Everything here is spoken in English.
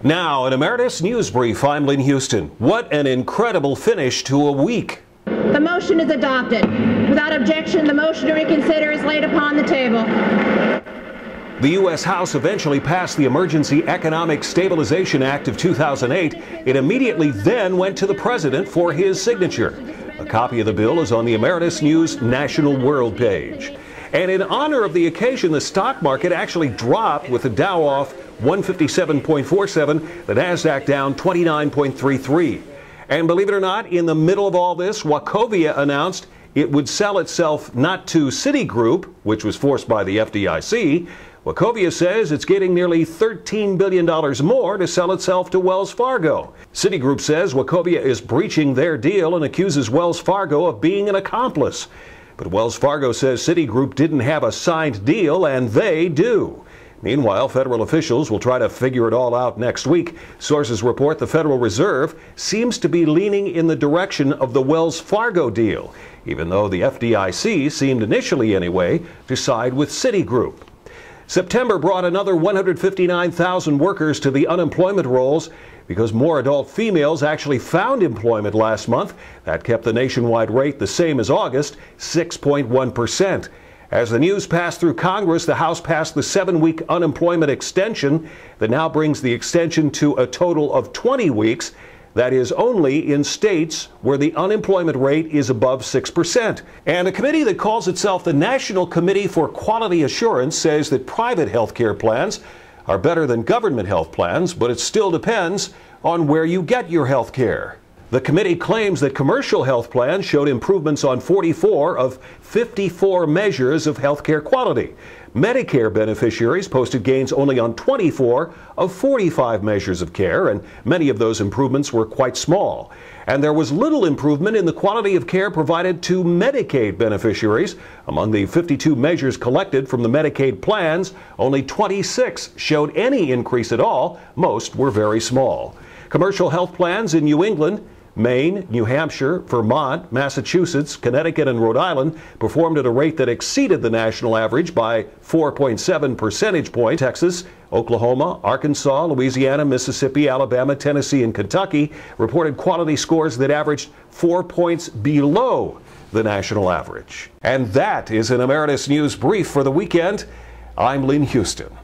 Now, an Emeritus Newsbrief, I'm Lynn Huston. What an incredible finish to a week. The motion is adopted. Without objection, the motion to reconsider is laid upon the table. The U.S. House eventually passed the Emergency Economic Stabilization Act of 2008. It immediately then went to the president for his signature. A copy of the bill is on the Emeritus News National World page. And in honor of the occasion, the stock market actually dropped, with the Dow off 157.47, the Nasdaq down 29.33. And believe it or not, in the middle of all this, Wachovia announced it would sell itself not to Citigroup, which was forced by the FDIC. Wachovia says it's getting nearly $13 billion more to sell itself to Wells Fargo. Citigroup says Wachovia is breaching their deal and accuses Wells Fargo of being an accomplice. But Wells Fargo says Citigroup didn't have a signed deal, and they do. Meanwhile, federal officials will try to figure it all out next week. Sources report the Federal Reserve seems to be leaning in the direction of the Wells Fargo deal, even though the FDIC seemed initially anyway to side with Citigroup. September brought another 159,000 workers to the unemployment rolls because more adult females actually found employment last month. That kept the nationwide rate the same as August, 6.1%. As the news passed through Congress, the House passed the 7-week unemployment extension that now brings the extension to a total of 20 weeks. That is only in states where the unemployment rate is above 6%. And a committee that calls itself the National Committee for Quality Assurance says that private health care plans are better than government health plans, but it still depends on where you get your health care. The committee claims that commercial health plans showed improvements on 44 of 54 measures of health care quality. Medicare beneficiaries posted gains only on 24 of 45 measures of care, and many of those improvements were quite small. And there was little improvement in the quality of care provided to Medicaid beneficiaries. Among the 52 measures collected from the Medicaid plans, only 26 showed any increase at all. Most were very small. Commercial health plans in New England, Maine, New Hampshire, Vermont, Massachusetts, Connecticut, and Rhode Island performed at a rate that exceeded the national average by 4.7 percentage points. Texas, Oklahoma, Arkansas, Louisiana, Mississippi, Alabama, Tennessee, and Kentucky reported quality scores that averaged 4 points below the national average. And that is an Emeritus News Brief for the weekend. I'm Lynn Huston.